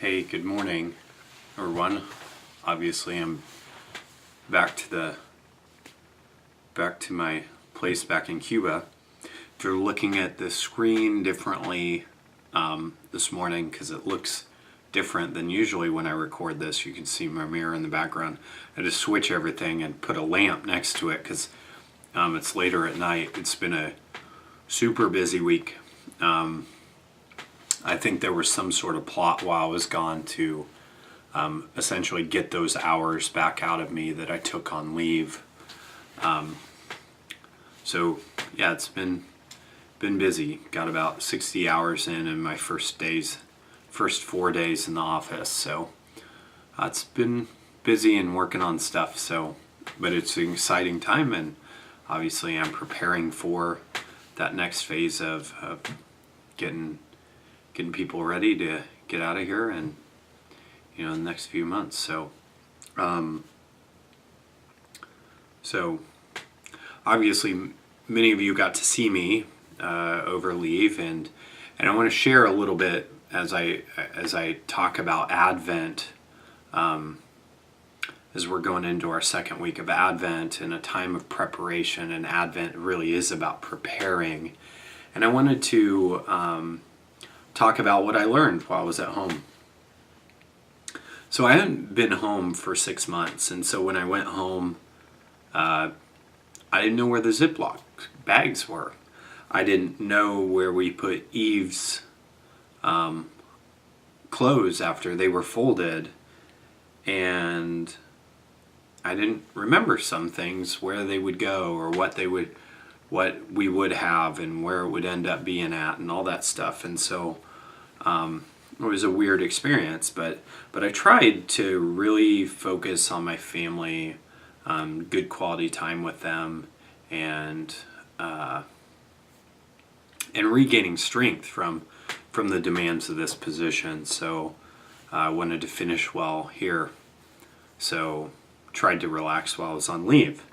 Hey, good morning, everyone. Obviously, I'm back to my place back in Cuba. If you're looking at the screen differently this morning, because it looks different than usually when I record this, you can see my mirror in the background. I just switch everything and put a lamp next to it because it's later at night. It's been a super busy week. I think there was some sort of plot while I was gone to essentially get those hours back out of me that I took on leave. So yeah, it's been busy. Got about 60 hours in my first 4 days in the office. So it's been busy and working on stuff. So, but it's an exciting time, and obviously I'm preparing for that next phase of getting people ready to get out of here, and in the next few months. So obviously many of you got to see me over leave, and I want to share a little bit as I talk about Advent, as we're going into our second week of Advent and a time of preparation. And Advent really is about preparing. And I wanted to talk about what I learned while I was at home. So I hadn't been home for 6 months, and so when I went home, I didn't know where the Ziploc bags were. I didn't know where we put Eve's clothes after they were folded, and I didn't remember some things, where they would go or what we would have and where it would end up being at and all that stuff. And so it was a weird experience, but I tried to really focus on my family, good quality time with them, and regaining strength from the demands of this position. So I wanted to finish well here. So tried to relax while I was on leave.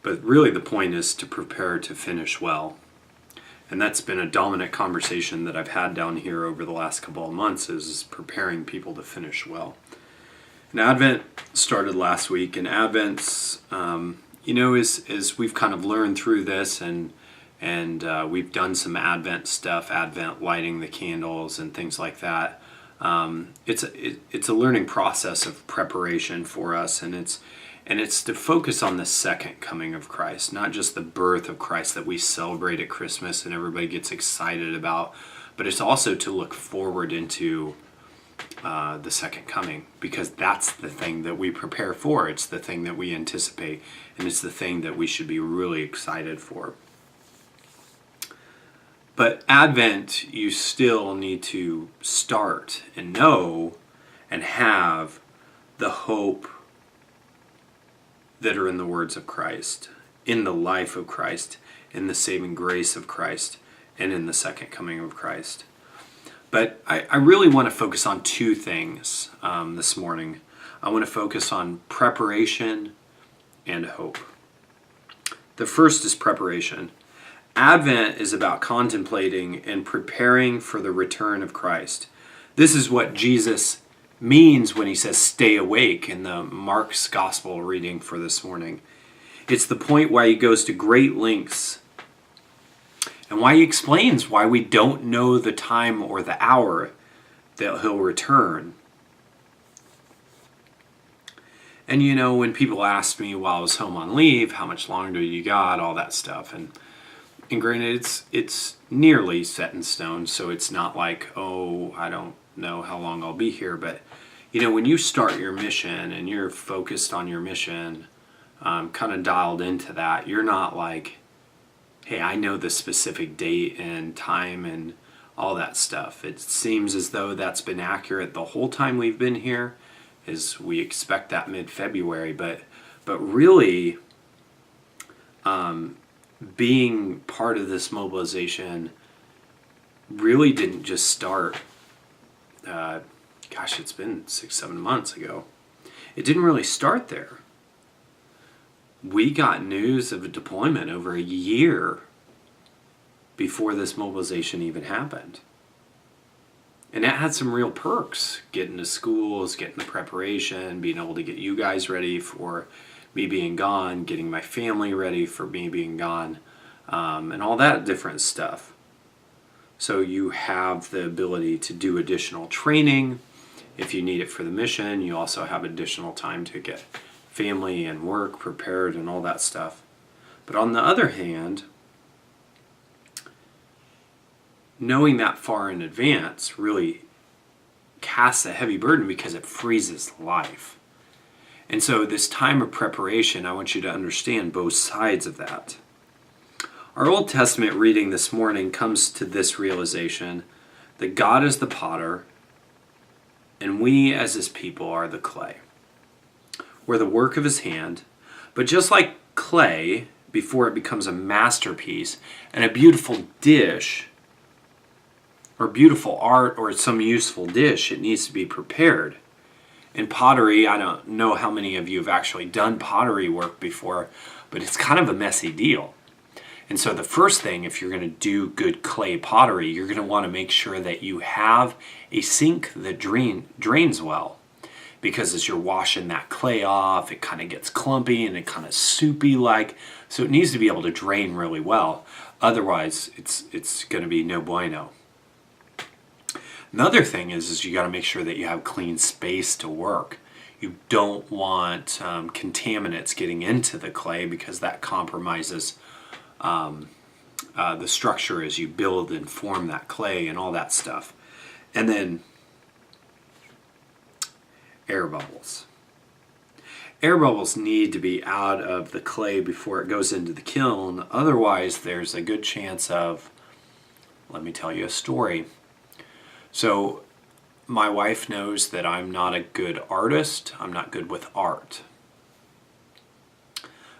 But really the point is to prepare to finish well. And that's been a dominant conversation that I've had down here over the last couple of months, is preparing people to finish well. And Advent started last week, and Advent's, as we've kind of learned through this, and we've done some Advent stuff, Advent lighting the candles and things like that. It's a learning process of preparation for us, and it's to focus on the second coming of Christ, not just the birth of Christ that we celebrate at Christmas and everybody gets excited about, but it's also to look forward into the second coming, because that's the thing that we prepare for. It's the thing that we anticipate, and it's the thing that we should be really excited for. But Advent, you still need to start and know and have the hope that are in the words of Christ, in the life of Christ, in the saving grace of Christ, and in the second coming of Christ. But I really want to focus on two things this morning. I want to focus on preparation and hope. The first is preparation. Advent is about contemplating and preparing for the return of Christ. This is what Jesus means when he says stay awake in the Mark's gospel reading for this morning. It's the point why he goes to great lengths and why he explains why we don't know the time or the hour that he'll return. And when people asked me while I was home on leave, how much longer you got, all that stuff, and granted, it's nearly set in stone, so it's not like, oh, I don't know how long I'll be here. But when you start your mission and you're focused on your mission, kind of dialed into that, you're not like, hey, I know the specific date and time and all that stuff. It seems as though that's been accurate the whole time we've been here, as we expect that mid-February. But really, being part of this mobilization really didn't just start, it's been 6-7 months ago. It didn't really start there. We got news of a deployment over a year before this mobilization even happened. And that had some real perks, getting to schools, getting the preparation, being able to get you guys ready for me being gone, getting my family ready for me being gone, and all that different stuff. So you have the ability to do additional training if you need it for the mission. You also have additional time to get family and work prepared and all that stuff. But on the other hand, knowing that far in advance really casts a heavy burden because it freezes life. And so this time of preparation, I want you to understand both sides of that. Our Old Testament reading this morning comes to this realization that God is the potter and we as his people are the clay. We're the work of his hand, but just like clay, before it becomes a masterpiece and a beautiful dish, or beautiful art, or some useful dish, it needs to be prepared. In pottery, I don't know how many of you have actually done pottery work before, but it's kind of a messy deal. And so the first thing, if you're going to do good clay pottery, you're going to want to make sure that you have a sink that drains well. Because as you're washing that clay off, it kind of gets clumpy and it kind of soupy like. So it needs to be able to drain really well. Otherwise, it's going to be no bueno. Another thing is you got to make sure that you have clean space to work. You don't want contaminants getting into the clay because that compromises the structure as you build and form that clay and all that stuff. And then air bubbles. Air bubbles need to be out of the clay before it goes into the kiln. Otherwise, there's a good chance of, let me tell you a story. So my wife knows that I'm not a good artist. I'm not good with art.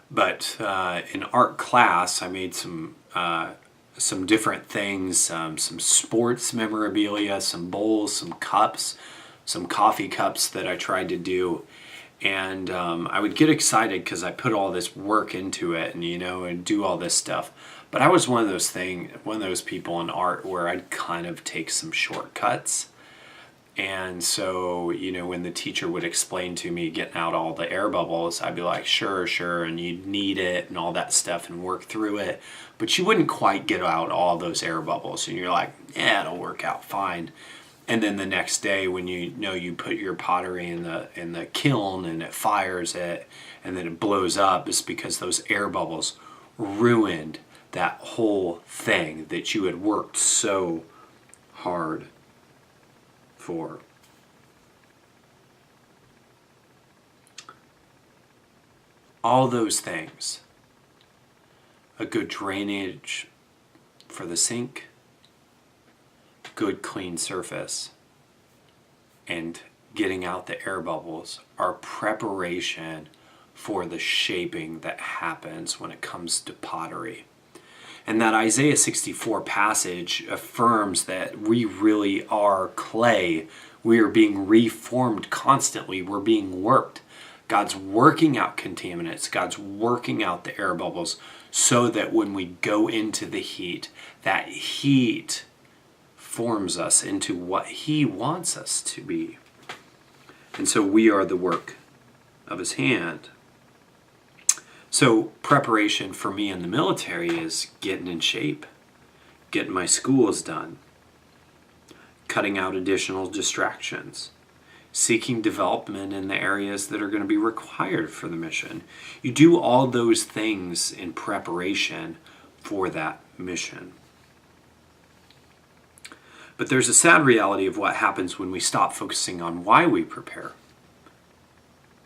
But in art class, I made some different things, some sports memorabilia, some bowls, some cups, some coffee cups that I tried to do. And I would get excited because I put all this work into it and do all this stuff. But I was one of those people in art where I'd kind of take some shortcuts. And so, when the teacher would explain to me getting out all the air bubbles, I'd be like, sure, and you'd knead it and all that stuff and work through it. But you wouldn't quite get out all those air bubbles. And you're like, yeah, it'll work out fine. And then the next day when you put your pottery in the kiln and it fires it and then it blows up, it's because those air bubbles ruined that whole thing that you had worked so hard for. All those things. A good drainage for the sink, good clean surface, and getting out the air bubbles are preparation for the shaping that happens when it comes to pottery. And that Isaiah 64 passage affirms that we really are clay. We are being reformed constantly. We're being worked. God's working out contaminants. God's working out the air bubbles so that when we go into the heat, that heat forms us into what he wants us to be. And so we are the work of his hand. So preparation for me in the military is getting in shape, getting my schools done, cutting out additional distractions, seeking development in the areas that are going to be required for the mission. You do all those things in preparation for that mission. But there's a sad reality of what happens when we stop focusing on why we prepare.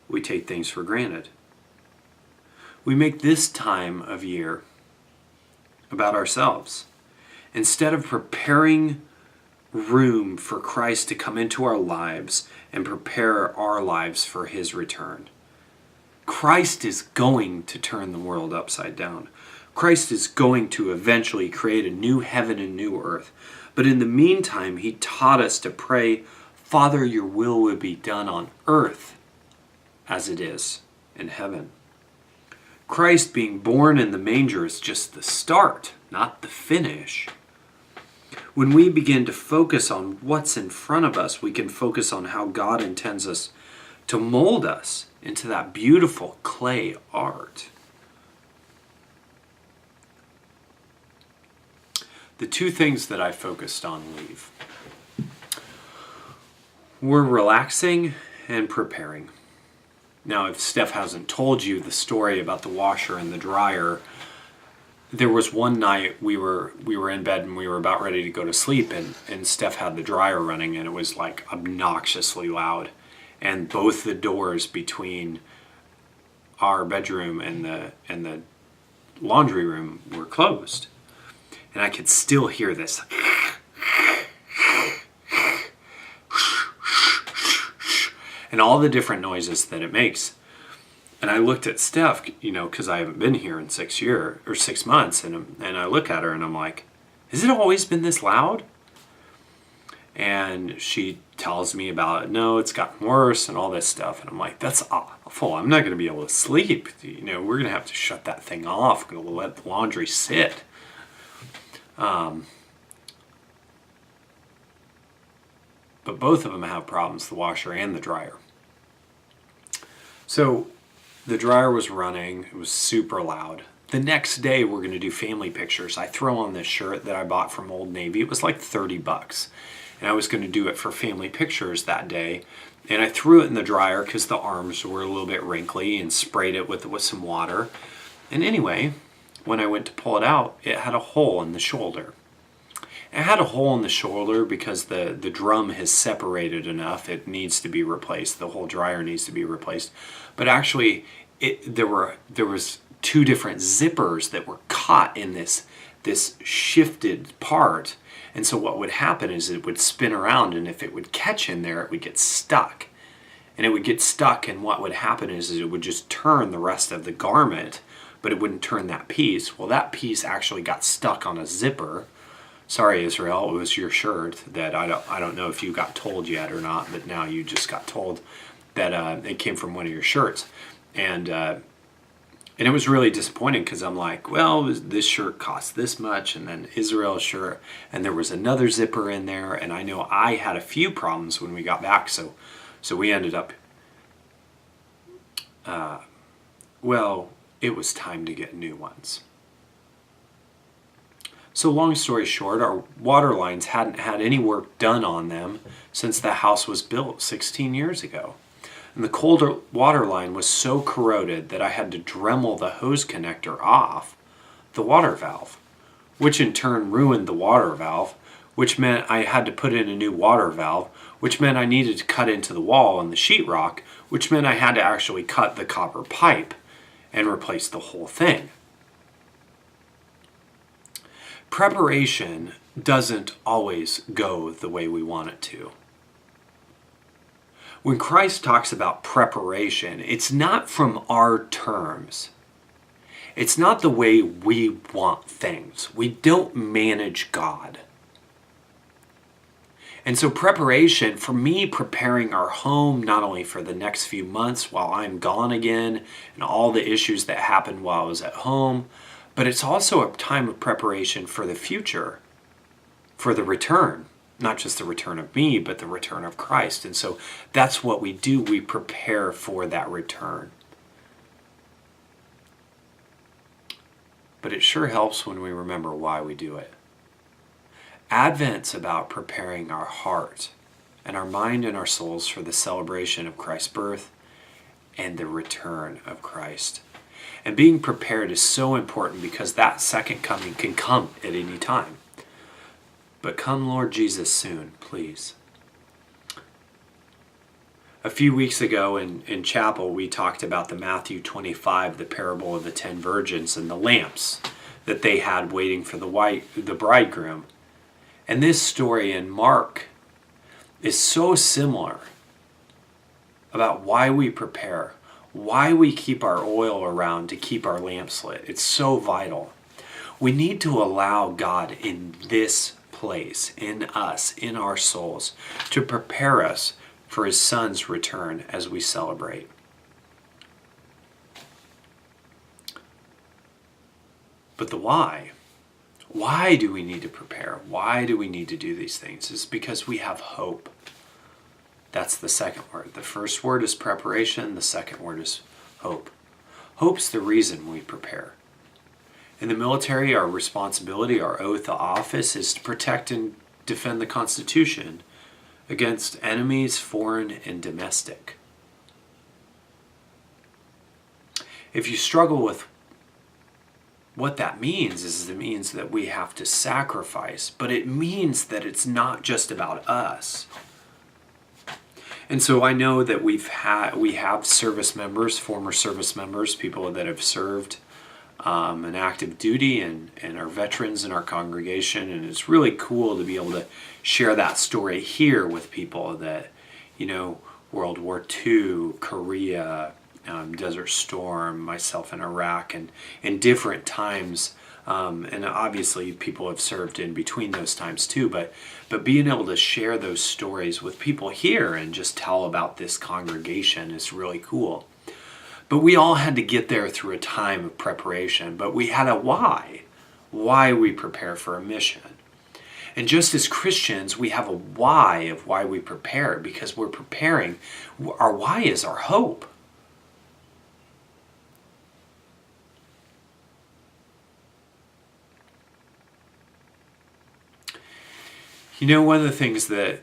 We take things for granted. We make this time of year about ourselves. Instead of preparing room for Christ to come into our lives and prepare our lives for his return. Christ is going to turn the world upside down. Christ is going to eventually create a new heaven and new earth. But in the meantime, he taught us to pray, Father, your will would be done on earth as it is in heaven. Christ being born in the manger is just the start, not the finish. When we begin to focus on what's in front of us, we can focus on how God intends us to mold us into that beautiful clay art. The two things that I focused on leave were relaxing and preparing. Now, if Steph hasn't told you the story about the washer and the dryer, there was one night we were in bed and we were about ready to go to sleep, and Steph had the dryer running, and it was like obnoxiously loud. And both the doors between our bedroom and the laundry room were closed. And I could still hear this. And all the different noises that it makes. And I looked at Steph, because I haven't been here in 6 months, and I look at her and I'm like, has it always been this loud? And she tells me about it. No, it's gotten worse and all this stuff. And I'm like, that's awful. I'm not going to be able to sleep. We're going to have to shut that thing off. We're going to let the laundry sit. But both of them have problems, the washer and the dryer. So the dryer was running. It was super loud. The next day, we're going to do family pictures. I throw on this shirt that I bought from Old Navy. It was like $30. And I was going to do it for family pictures that day. And I threw it in the dryer because the arms were a little bit wrinkly, and sprayed it with some water. And anyway, when I went to pull it out, it had a hole in the shoulder. It had a hole in the shoulder because the drum has separated enough. It needs to be replaced. The whole dryer needs to be replaced. But actually, there was two different zippers that were caught in this shifted part. And so what would happen is it would spin around, and if it would catch in there, it would get stuck. And it would get stuck, and what would happen is it would just turn the rest of the garment, but it wouldn't turn that piece. Well, that piece actually got stuck on a zipper. Sorry, Israel, it was your shirt that I don't know if you got told yet or not, but now you just got told that it came from one of your shirts. And it was really disappointing because I'm like, well, this shirt costs this much, and then Israel's shirt, and there was another zipper in there, and I know I had a few problems when we got back, so we ended up, it was time to get new ones. So long story short, our water lines hadn't had any work done on them since the house was built 16 years ago. And the cold water line was so corroded that I had to Dremel the hose connector off the water valve, which in turn ruined the water valve, which meant I had to put in a new water valve, which meant I needed to cut into the wall and the sheetrock, which meant I had to actually cut the copper pipe and replace the whole thing. Preparation doesn't always go the way we want it to. When Christ talks about preparation, it's not from our terms. It's not the way we want things. We don't manage God. And so preparation, for me, preparing our home, not only for the next few months while I'm gone again and all the issues that happened while I was at home, but it's also a time of preparation for the future, for the return. Not just the return of me, but the return of Christ. And so that's what we do. We prepare for that return. But it sure helps when we remember why we do it. Advent's about preparing our heart and our mind and our souls for the celebration of Christ's birth and the return of Christ. And being prepared is so important because that second coming can come at any time. But come, Lord Jesus, soon, please. A few weeks ago in chapel, we talked about the Matthew 25, the parable of the 10 virgins and the lamps that they had waiting for the bridegroom. And this story in Mark is so similar about why we prepare, why we keep our oil around to keep our lamps lit. It's so vital. We need to allow God in this place, in us, in our souls, to prepare us for His Son's return as we celebrate. But the why? Why do we need to prepare? Why do we need to do these things? It's because we have hope. That's the second word. The first word is preparation. The second word is hope. Hope's the reason we prepare. In the military, our responsibility, our oath of office is to protect and defend the Constitution against enemies, foreign and domestic. If you struggle with what that means, is it means that we have to sacrifice, but it means that it's not just about us. And so I know that we have service members, former service members, people that have served an active duty and are veterans in our congregation. And it's really cool to be able to share that story here with people that, World War II, Korea, Desert Storm, myself in Iraq, and in different times. And obviously people have served in between those times too, but being able to share those stories with people here and just tell about this congregation is really cool. But we all had to get there through a time of preparation, but we had a why we prepare for a mission. And just as Christians, we have a why of why we prepare, because we're preparing. Our why is our hope. One of the things that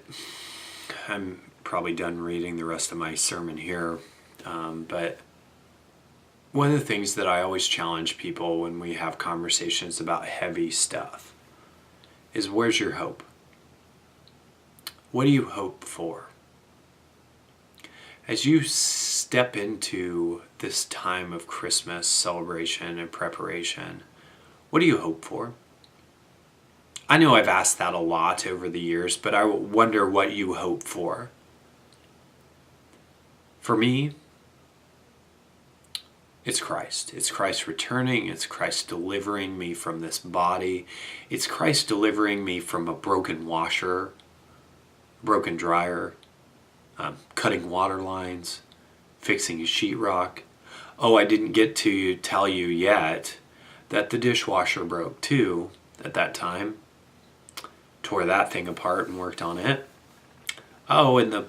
I'm probably done reading the rest of my sermon here, but one of the things that I always challenge people when we have conversations about heavy stuff is, where's your hope? What do you hope for? As you step into this time of Christmas celebration and preparation, what do you hope for? I know I've asked that a lot over the years, but I wonder what you hope for. For me, it's Christ. It's Christ returning. It's Christ delivering me from this body. It's Christ delivering me from a broken washer, broken dryer, cutting water lines, fixing a sheetrock. Oh, I didn't get to tell you yet that the dishwasher broke too at that time. Tore that thing apart and worked on it. Oh, and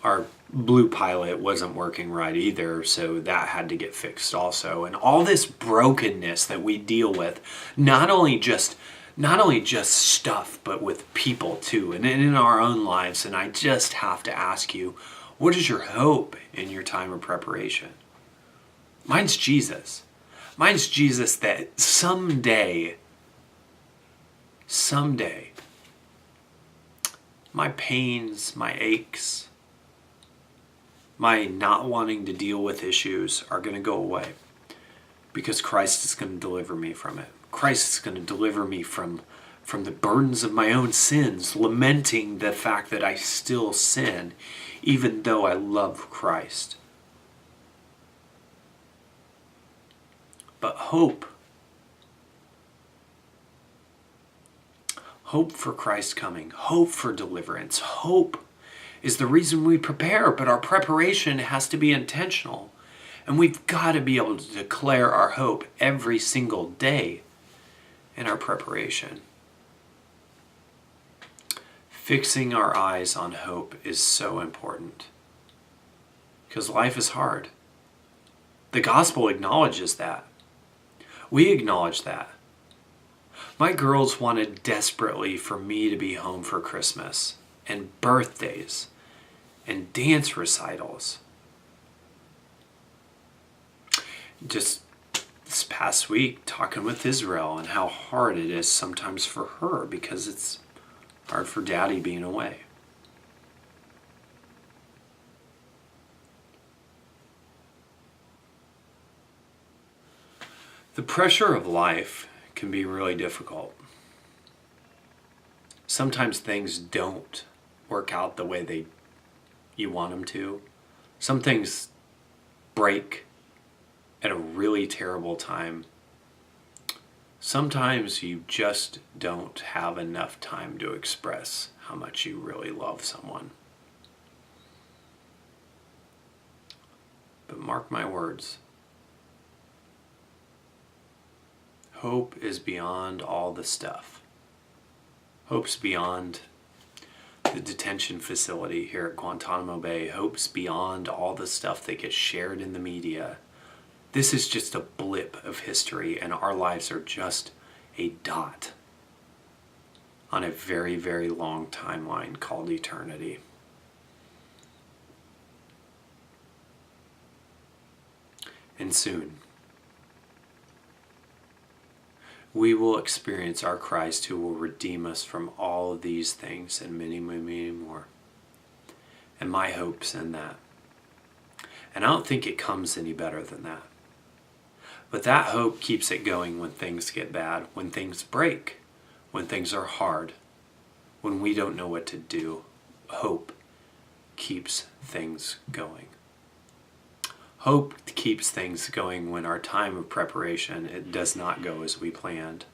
our Blue Pilot wasn't working right either, so that had to get fixed also. And all this brokenness that we deal with, not only just stuff, but with people too, and in our own lives. And I just have to ask you, what is your hope in your time of preparation? Mine's Jesus. Mine's Jesus that someday, my pains, my aches, my not wanting to deal with issues are going to go away, because Christ is going to deliver me from it. Christ is going to deliver me from the burdens of my own sins, lamenting the fact that I still sin, even though I love Christ. But hope for Christ's coming, hope for deliverance, hope is the reason we prepare, but our preparation has to be intentional. And we've got to be able to declare our hope every single day in our preparation. Fixing our eyes on hope is so important, because life is hard. The gospel acknowledges that. We acknowledge that. My girls wanted desperately for me to be home for Christmas and birthdays and dance recitals. Just this past week, talking with Israel and how hard it is sometimes for her, because it's hard for Daddy being away. The pressure of life can be really difficult. Sometimes things don't work out the way you want them to. Some things break at a really terrible time. Sometimes you just don't have enough time to express how much you really love someone. But mark my words, Hope is beyond all the stuff. Hope's beyond the detention facility here at Guantanamo Bay. Hope's beyond all the stuff that gets shared in the media. This is just a blip of history, and our lives are just a dot on a very, very long timeline called eternity. And soon, we will experience our Christ who will redeem us from all of these things and many, many, many more. And my hope's in that. And I don't think it comes any better than that. But that hope keeps it going when things get bad, when things break, when things are hard, when we don't know what to do. Hope keeps things going. Hope keeps things going when our time of preparation, it does not go as we planned.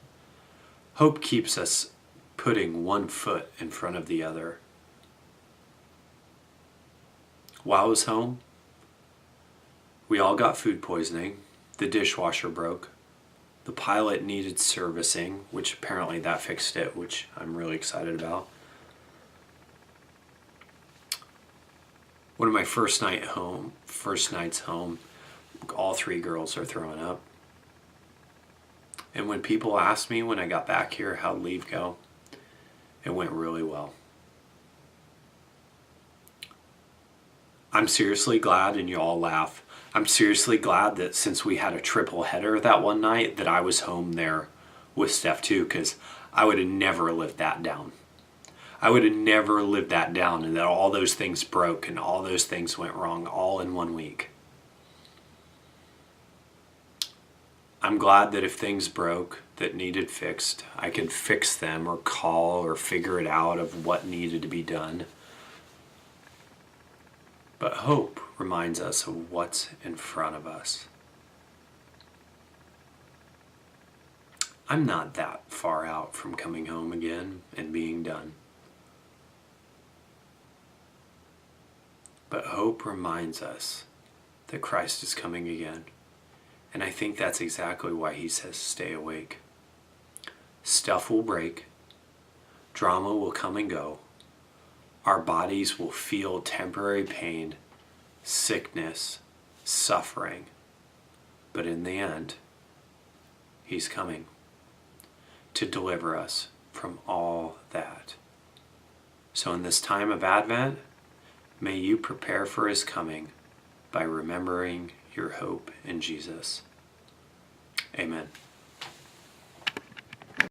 Hope keeps us putting one foot in front of the other. While I was home, we all got food poisoning. The dishwasher broke. The pilot needed servicing, which apparently that fixed it, which I'm really excited about. One of my first nights home, all three girls are throwing up. And when people asked me when I got back here how'd leave go, it went really well. I'm seriously glad, and you all laugh, I'm seriously glad that since we had a triple header that one night that I was home there with Steph too, because I would have never lived that down. I would have never lived that down, and that all those things broke and all those things went wrong all in 1 week. I'm glad that if things broke that needed fixed, I could fix them or call or figure it out of what needed to be done. But hope reminds us of what's in front of us. I'm not that far out from coming home again and being done. But hope reminds us that Christ is coming again. And I think that's exactly why he says stay awake. Stuff will break. Drama will come and go. Our bodies will feel temporary pain, sickness, suffering. But in the end, he's coming to deliver us from all that. So in this time of Advent, may you prepare for his coming by remembering your hope in Jesus. Amen.